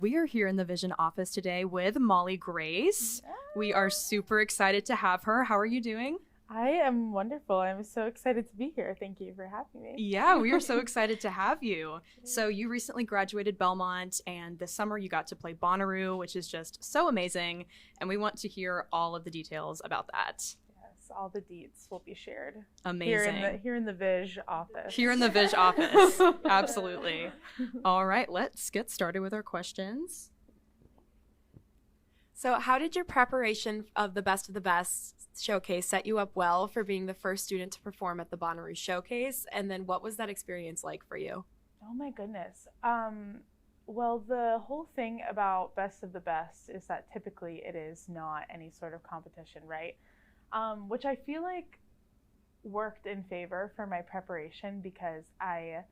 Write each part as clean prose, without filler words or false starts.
We are here in the Vision office today with Molly Grace. We are super excited to have her. How are you doing? I am wonderful. I'm so excited to be here. Thank you for having me. Yeah, we are so excited to have you. So you recently graduated Belmont, and this summer you got to play Bonaroo, which is just so amazing. And we want to hear all of the details about that. Yes, all the deets will be shared. Amazing. Here in the Vision office. Here in the Vision office. Absolutely. All right, let's get started with our questions. So how did your preparation of the Best showcase set you up well for being the first student to perform at the Bonaroo showcase? And then what was that experience like for you? Oh my goodness. Well, the whole thing about Best of the Best is that typically it is not any sort of competition, right? Which I feel like worked in favor for my preparation because I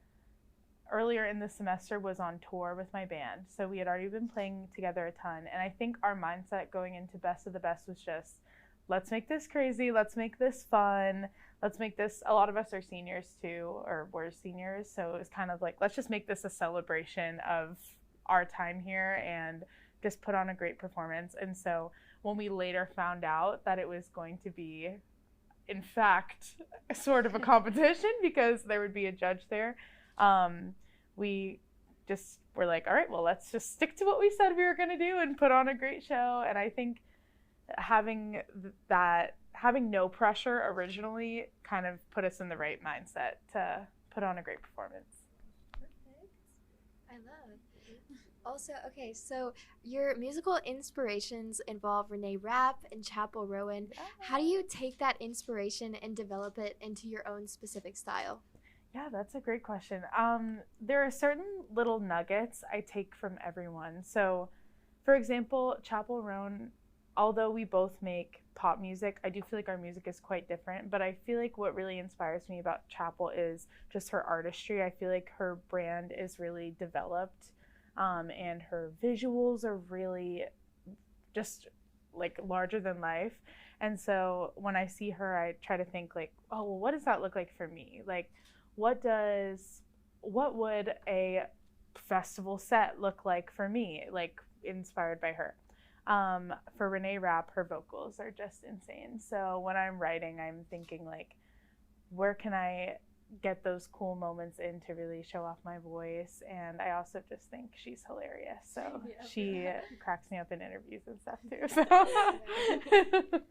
earlier in the semester was on tour with my band. So we had already been playing together a ton. And I think our mindset going into Best of the Best was just, let's make this crazy. Let's make this fun. Let's make this, a lot of us are seniors too, or we're seniors. So it was kind of like, let's just make this a celebration of our time here and just put on a great performance. And so when we later found out that it was going to be, in fact, sort of a competition because there would be a judge there, we just were like, all right, well, let's just stick to what we said we were going to do and put on a great show. And I think having no pressure originally kind of put us in the right mindset to put on a great performance. Perfect. I love it. Also, okay, so your musical inspirations involve Rapp and Chappell Rowan. Yeah. How do you take that inspiration and develop it into your own specific style? Yeah, that's a great question. There are certain little nuggets I take from everyone. So, for example, Chappell Rowan, although we both make pop music, I do feel like our music is quite different. But I feel like what really inspires me about Chappell is just her artistry. I feel like her brand is really developed, and her visuals are really just like larger than life. And so when I see her, I try to think like, oh, well, what does that look like for me? Like, what would a festival set look like for me, like inspired by her? For Rapp, her vocals are just insane. So when I'm writing, I'm thinking like, where can I get those cool moments in to really show off my voice? And I also just think she's hilarious. So yeah. She cracks me up in interviews and stuff too. So.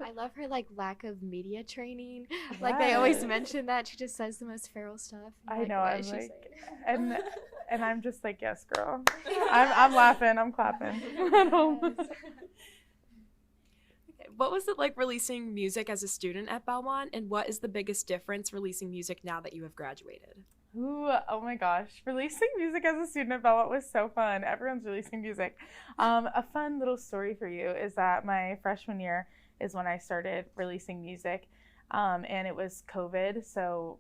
I love her like lack of media training. Yes. Like they always mention that she just says the most feral stuff. I know. I'm like, and I'm just like, yes, girl. I'm laughing. I'm clapping. What was it like releasing music as a student at Belmont, and what is the biggest difference releasing music now that you have graduated? Ooh, oh my gosh. Releasing music as a student at Belmont was so fun. Everyone's releasing music. A fun little story for you is that my freshman year is when I started releasing music, and it was COVID, so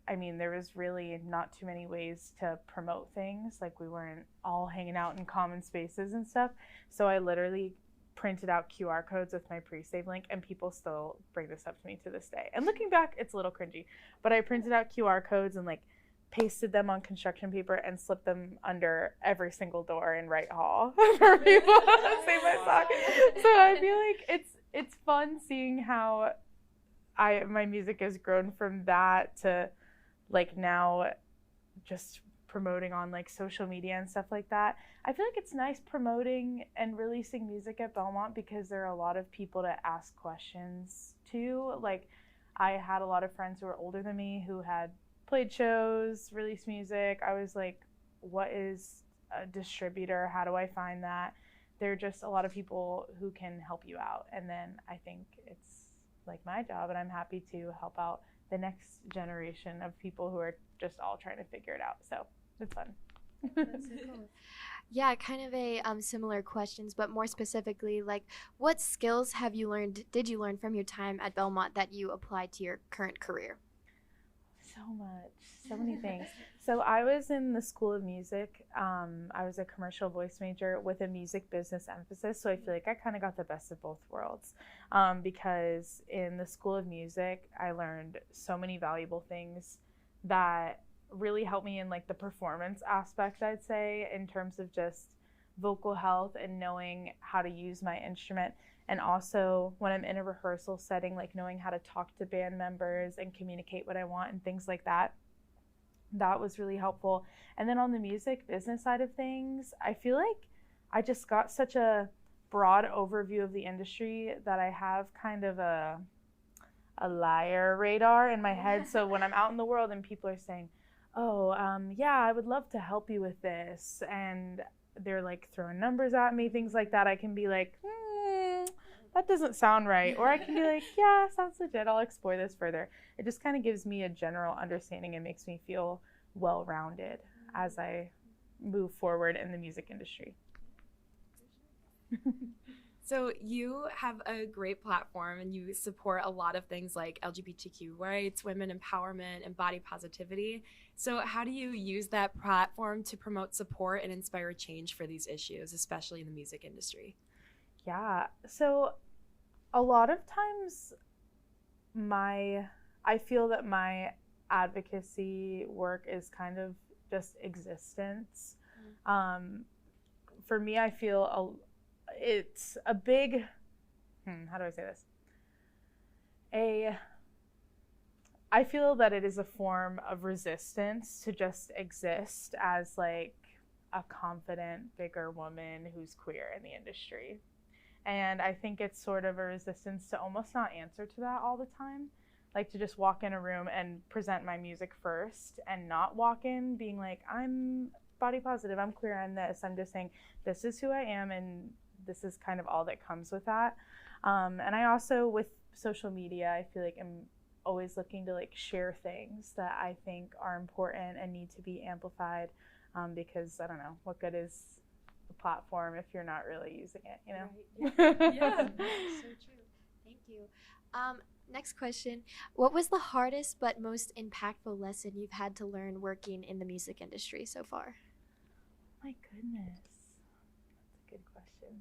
I mean, there was really not too many ways to promote things. Like, we weren't all hanging out in common spaces and stuff, so I literally printed out QR codes with my pre-save link, and people still bring this up to me to this day. And looking back, it's a little cringy, but I printed out QR codes and like pasted them on construction paper and slipped them under every single door in Wright Hall for people to save my sock. So I feel like it's fun seeing how my music has grown from that to like now just promoting on like social media and stuff like that. I feel like it's nice promoting and releasing music at Belmont because there are a lot of people to ask questions to. Like, I had a lot of friends who were older than me who had played shows, released music. I was like, what is a distributor? How do I find that? There are just a lot of people who can help you out. And then I think it's like my job, and I'm happy to help out the next generation of people who are just all trying to figure it out. So it's fun. That's so cool. Yeah, kind of a similar questions, but more specifically, like, what skills did you learn from your time at Belmont that you applied to your current career? So many things. So I was in the School of Music. I was a commercial voice major with a music business emphasis. So I feel like I kind of got the best of both worlds, because in the School of Music, I learned so many valuable things that really helped me in like the performance aspect, I'd say, in terms of just vocal health and knowing how to use my instrument. And also when I'm in a rehearsal setting, like knowing how to talk to band members and communicate what I want and things like that. That was really helpful. And then on the music business side of things, I feel like I just got such a broad overview of the industry that I have kind of a liar radar in my head. So when I'm out in the world and people are saying, oh, yeah, I would love to help you with this, and they're like throwing numbers at me, things like that, I can be like, that doesn't sound right. Or I can be like, yeah, sounds legit. I'll explore this further. It just kind of gives me a general understanding and makes me feel well-rounded as I move forward in the music industry. So you have a great platform and you support a lot of things like LGBTQ rights, women empowerment, and body positivity. So how do you use that platform to promote support and inspire change for these issues, especially in the music industry? Yeah, so a lot of times I feel that my advocacy work is kind of just existence. For me, I feel it's a big, how do I say this? I feel that it is a form of resistance to just exist as like a confident, bigger woman who's queer in the industry. And I think it's sort of a resistance to almost not answer to that all the time. Like to just walk in a room and present my music first and not walk in being like, I'm body positive, I'm queer, I'm this. I'm just saying, this is who I am and this is kind of all that comes with that. And I also, with social media, I feel like I'm always looking to like share things that I think are important and need to be amplified, because I don't know, what good is the platform if you're not really using it, you know? Right. Yeah. So true. Thank you. Next question. What was the hardest but most impactful lesson you've had to learn working in the music industry so far? My goodness. That's a good question.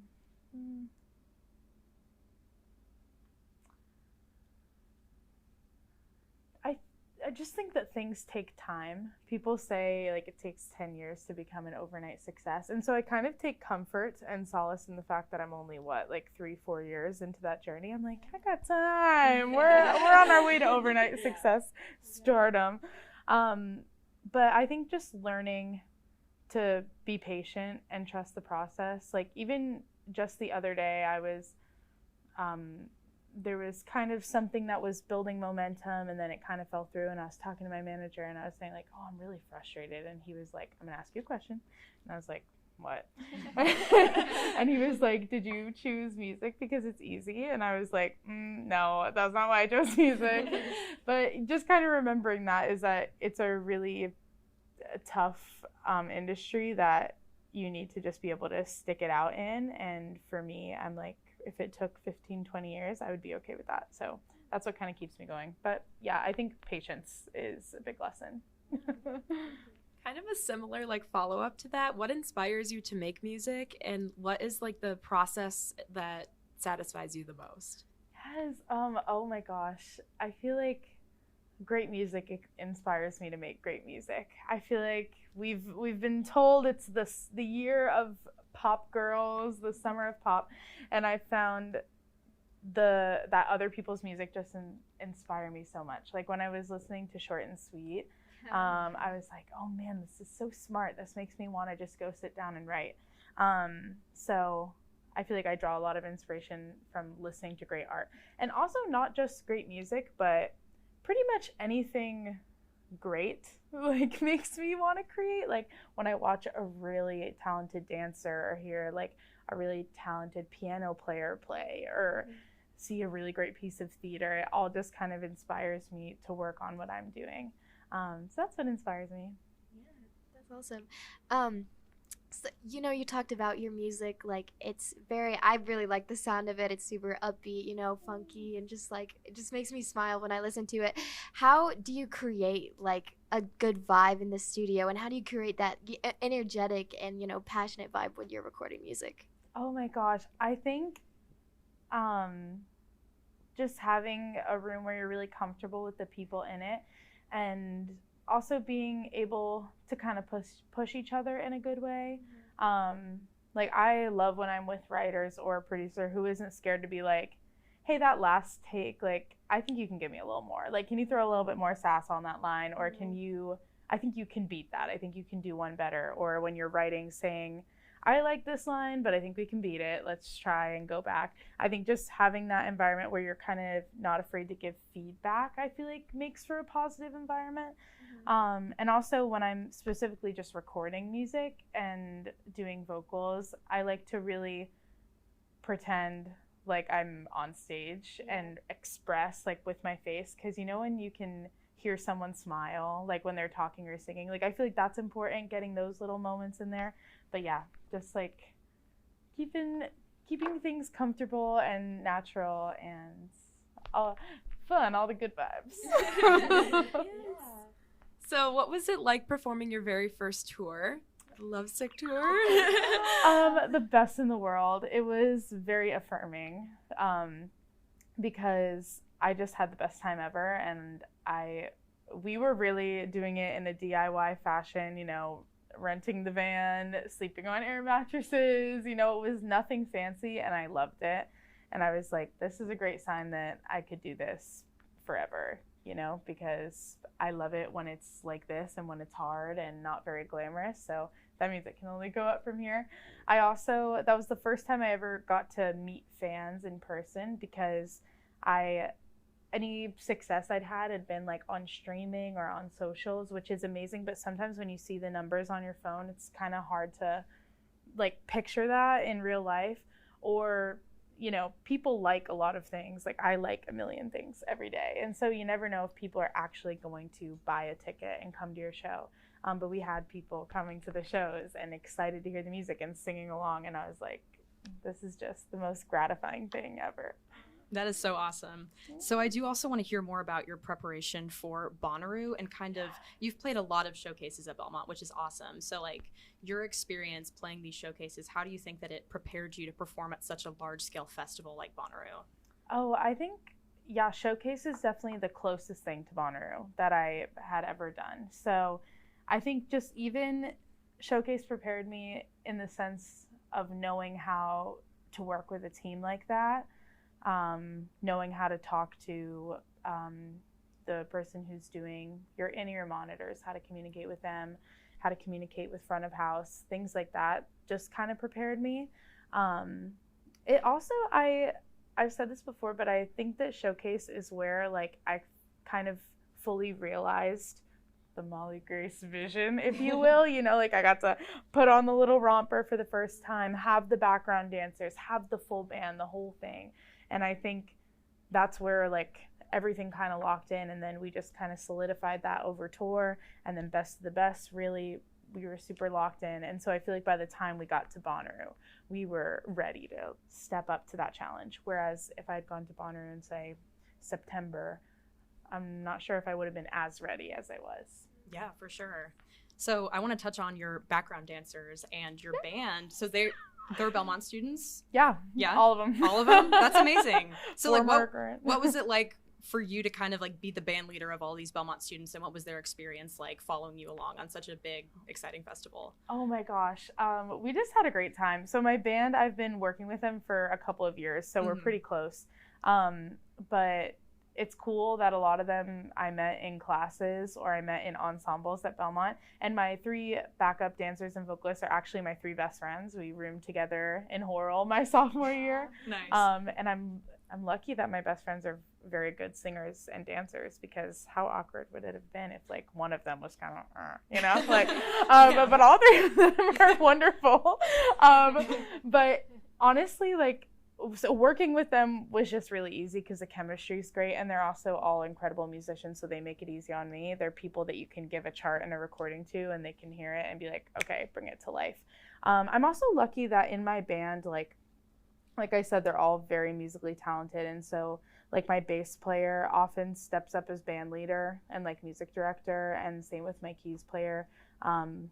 I just think that things take time. People say like it takes 10 years to become an overnight success. And so I kind of take comfort and solace in the fact that I'm only like 3-4 years into that journey. I'm like, I got time. We're on our way to overnight success, stardom. But I think just learning to be patient and trust the process. Like even just the other day, I was there was kind of something that was building momentum and then it kind of fell through, and I was talking to my manager and I was saying like, oh, I'm really frustrated, and he was like, I'm gonna ask you a question, and I was like, what? And he was like, did you choose music because it's easy? And I was like, no, that's not why I chose music. But just kind of remembering that is that it's a really tough industry that you need to just be able to stick it out in, and for me, I'm like, if it took 15-20 years, I would be okay with that. So that's what kind of keeps me going. But yeah, I think patience is a big lesson. Kind of a similar like follow-up to that. What inspires you to make music, and what is like the process that satisfies you the most? Yes. Oh my gosh. I feel like great music inspires me to make great music. I feel like we've been told it's the year of pop girls, the summer of pop, and I found that other people's music just inspire me so much. Like when I was listening to Short and Sweet, I was like, oh man, this is so smart. This makes me want to just go sit down and write. So I feel like I draw a lot of inspiration from listening to great art, and also not just great music, but pretty much anything great like makes me want to create. Like when I watch a really talented dancer or hear like a really talented piano player play or see a really great piece of theater, it all just kind of inspires me to work on what I'm doing. So that's what inspires me. Yeah, that's awesome. So, you talked about your music, like I really like the sound of it. It's super upbeat, funky, and just like, it just makes me smile when I listen to it. How do you create like a good vibe in the studio, and how do you create that energetic and, passionate vibe when you're recording music? Oh my gosh. I think just having a room where you're really comfortable with the people in it, and also being able to kind of push each other in a good way. Like, I love when I'm with writers or a producer who isn't scared to be like, hey, that last take, like, I think you can give me a little more. Like, can you throw a little bit more sass on that line? Or I think you can beat that. I think you can do one better. Or when you're writing, saying, I like this line, but I think we can beat it. Let's try and go back. I think just having that environment where you're kind of not afraid to give feedback, I feel like makes for a positive environment. And also when I'm specifically just recording music and doing vocals, I like to really pretend like I'm on stage and express like with my face, because you know when you can hear someone smile like when they're talking or singing, like I feel like that's important, getting those little moments in there. But yeah, just like keeping things comfortable and natural and fun, all the good vibes. So what was it like performing your very first tour? The Lovesick tour? The best in the world. It was very affirming because I just had the best time ever, and we were really doing it in a DIY fashion, you know, renting the van, sleeping on air mattresses, you know, it was nothing fancy, and I loved it. And I was like, this is a great sign that I could do this forever, you know, because I love it when it's like this and when it's hard and not very glamorous. So that means it can only go up from here. That was the first time I ever got to meet fans in person, because any success I'd had been like on streaming or on socials, which is amazing. But sometimes when you see the numbers on your phone, it's kind of hard to like picture that in real life. Or, you know, people like a lot of things. Like I like a million things every day. And so you never know if people are actually going to buy a ticket and come to your show. But we had people coming to the shows and excited to hear the music and singing along. And I was like, this is just the most gratifying thing ever. That is so awesome. So I do also want to hear more about your preparation for Bonaroo, and kind of, you've played a lot of showcases at Belmont, which is awesome. So like your experience playing these showcases, how do you think that it prepared you to perform at such a large scale festival like Bonaroo? Oh, I think, yeah, showcase is definitely the closest thing to Bonaroo that I had ever done. So I think just even showcase prepared me in the sense of knowing how to work with a team like that. Knowing how to talk to the person who's doing your in-ear monitors, how to communicate with them, how to communicate with front of house, things like that just kind of prepared me. It also, I've said this before, but I think that showcase is where like I kind of fully realized the Molly Grace vision, if you will. You know, like I got to put on the little romper for the first time, have the background dancers, have the full band, the whole thing. And I think that's where like everything kind of locked in, and then we just kind of solidified that over tour, and then Best of the Best, really we were super locked in. And so I feel like by the time we got to Bonaroo, we were ready to step up to that challenge. Whereas if I had gone to Bonaroo in say September, I'm not sure if I would have been as ready as I was. Yeah, for sure. So I want to touch on your background dancers and your band. So they're Belmont students? Yeah, all of them. All of them? That's amazing. So like what was it like for you to kind of like be the band leader of all these Belmont students, and what was their experience like following you along on such a big, exciting festival? Oh my gosh. We just had a great time. So my band, I've been working with them for a couple of years, so we're pretty close. But it's cool that a lot of them I met in classes or I met in ensembles at Belmont. And my 3 backup dancers and vocalists are actually my 3 best friends. We roomed together in Horrell my sophomore year. Nice. And I'm lucky that my best friends are very good singers and dancers, because how awkward would it have been if like one of them was kind of, you know, like, but all 3 of them are wonderful. But honestly, like, so working with them was just really easy because the chemistry is great, and they're also all incredible musicians, so they make it easy on me. They're people that you can give a chart and a recording to, and they can hear it and be like, okay, bring it to life. I'm also lucky that in my band, like I said, they're all very musically talented, and so like my bass player often steps up as band leader and like music director, and same with my keys player,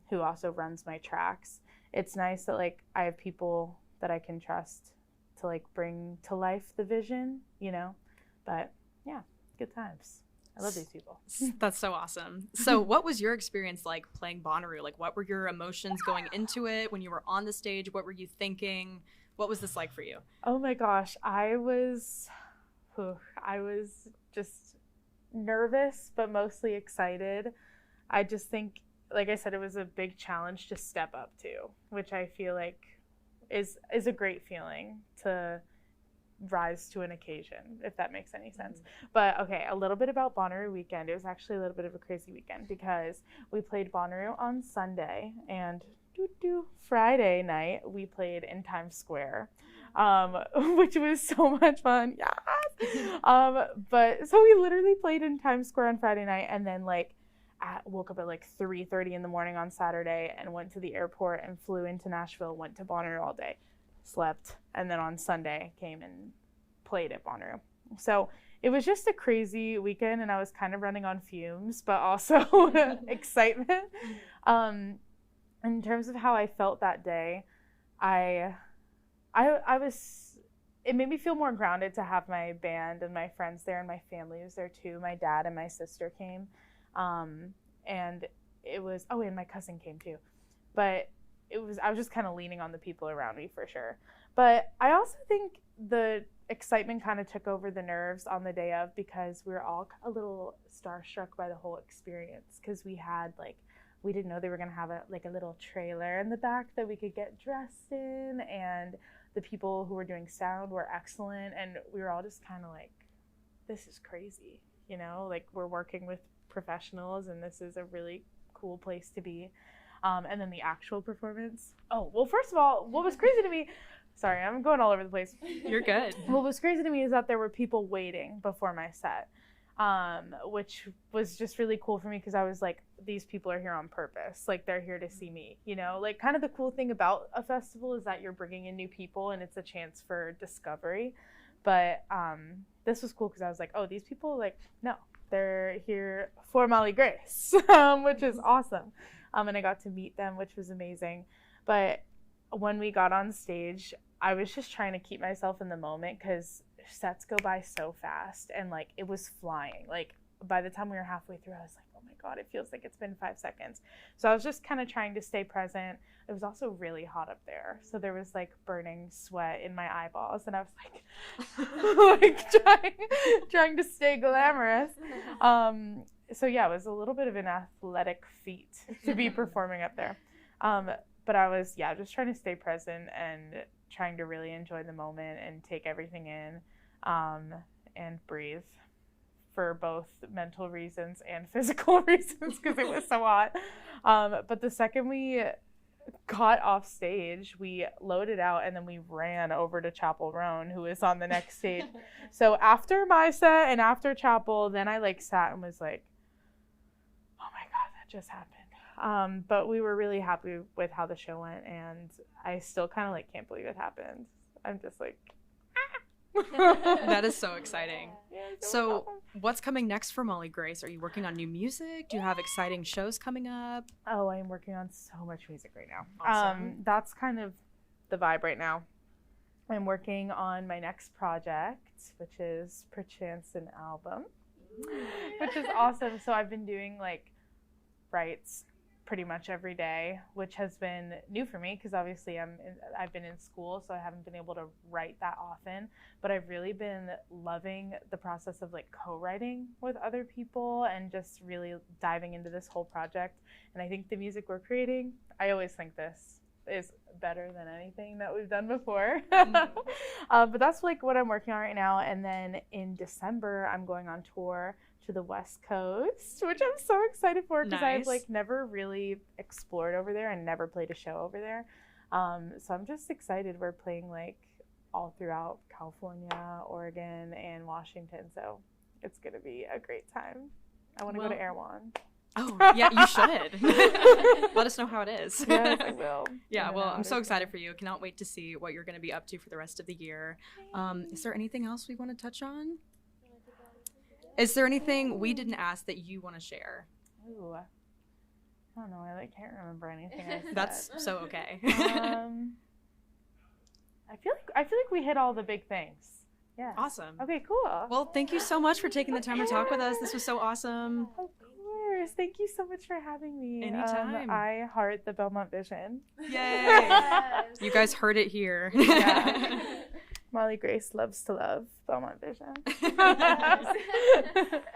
who also runs my tracks. It's nice that like I have people that I can trust to like bring to life the vision, you know. But yeah, good times. I love these people. That's so awesome. So what was your experience like playing Bonaroo? Like, what were your emotions going into it when you were on the stage? What were you thinking? What was this like for you? Oh my gosh, I was just nervous, but mostly excited. I just think, like I said, it was a big challenge to step up to, which I feel like is a great feeling to rise to an occasion, if that makes any sense. But okay, a little bit about Bonaroo weekend. It was actually a little bit of a crazy weekend because we played Bonaroo on Sunday, and Friday night we played in Times Square, which was so much fun. Yes. But so we literally played in Times Square on Friday night, and then woke up at 3:30 in the morning on Saturday and went to the airport and flew into Nashville, went to Bonaroo all day, slept, and then on Sunday came and played at Bonaroo. So it was just a crazy weekend, and I was kind of running on fumes, but also excitement. In terms of how I felt that day, I was, it made me feel more grounded to have my band and my friends there, and my family was there too. My dad and my sister came. And it was, and my cousin came too, but I was just kind of leaning on the people around me for sure. But I also think the excitement kind of took over the nerves on the day of, because we were all a little starstruck by the whole experience, because we didn't know they were going to have a little trailer in the back that we could get dressed in, and the people who were doing sound were excellent, and we were all just kind of like, this is crazy, we're working with professionals, and this is a really cool place to be. And then the actual performance. First of all, what was crazy to me, sorry, I'm going all over the place. You're good. What was crazy to me is that there were people waiting before my set, which was just really cool for me, because I was like, these people are here on purpose. They're here to see me, kind of the cool thing about a festival is that you're bringing in new people, and it's a chance for discovery. But this was cool because I was like, these people, no, they're here for Molly Grace, which is awesome. And I got to meet them, which was amazing. But when we got on stage, I was just trying to keep myself in the moment, because sets go by so fast, and it was flying. By the time we were halfway through, I was like, oh my God, it feels like it's been 5 seconds. So I was just kind of trying to stay present. It was also really hot up there, so there was burning sweat in my eyeballs, and I was trying to stay glamorous. So yeah, it was a little bit of an athletic feat to be performing up there. But I was just trying to stay present and trying to really enjoy the moment and take everything in, and breathe, for both mental reasons and physical reasons, because it was so hot. But the second we got off stage, we loaded out, and then we ran over to Chapel Roan, who was on the next stage. So after my set and after Chapel, then I sat and was like, oh my God, that just happened. But we were really happy with how the show went, and I still kind of can't believe it happened. I'm just That is so exciting. Yeah, So awesome. what's coming next for Molly Grace? Are you working on new music? Do you have exciting shows coming up? Oh, I'm working on so much music right now. Awesome. That's kind of the vibe right now. I'm working on my next project, which is perchance an album, which is awesome. So I've been doing writes pretty much every day, which has been new for me, because obviously I've been in school, so I haven't been able to write that often. But I've really been loving the process of co-writing with other people, and just really diving into this whole project. And I think the music we're creating, I always think this is better than anything that we've done before. But that's what I'm working on right now. And then in December, I'm going on tour to the West Coast, which I'm so excited for, because Nice. I've never really explored over there and never played a show over there. So I'm just excited. We're playing all throughout California, Oregon, and Washington. So it's going to be a great time. I want to go to Erewhon. Oh, yeah, you should. Let us know how it is. Yes, I will. Yeah, And well, then I'm so others excited will. for you. Cannot wait to see what you're going to be up to for the rest of the year. Is there anything else we want to touch on? Is there anything we didn't ask that you want to share? Ooh, I don't know. I can't remember anything I said. That's so okay. I feel like we hit all the big things. Yeah. Awesome. Okay, cool. Well, thank you so much for taking the time to talk with us. This was so awesome. Of course. Thank you so much for having me. Anytime. I heart the Belmont Vision. Yay. Yes. You guys heard it here. Yeah. Molly Grace loves to love Belmont Vision.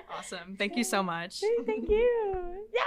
Awesome. Thank you so much. Thank you. Yeah.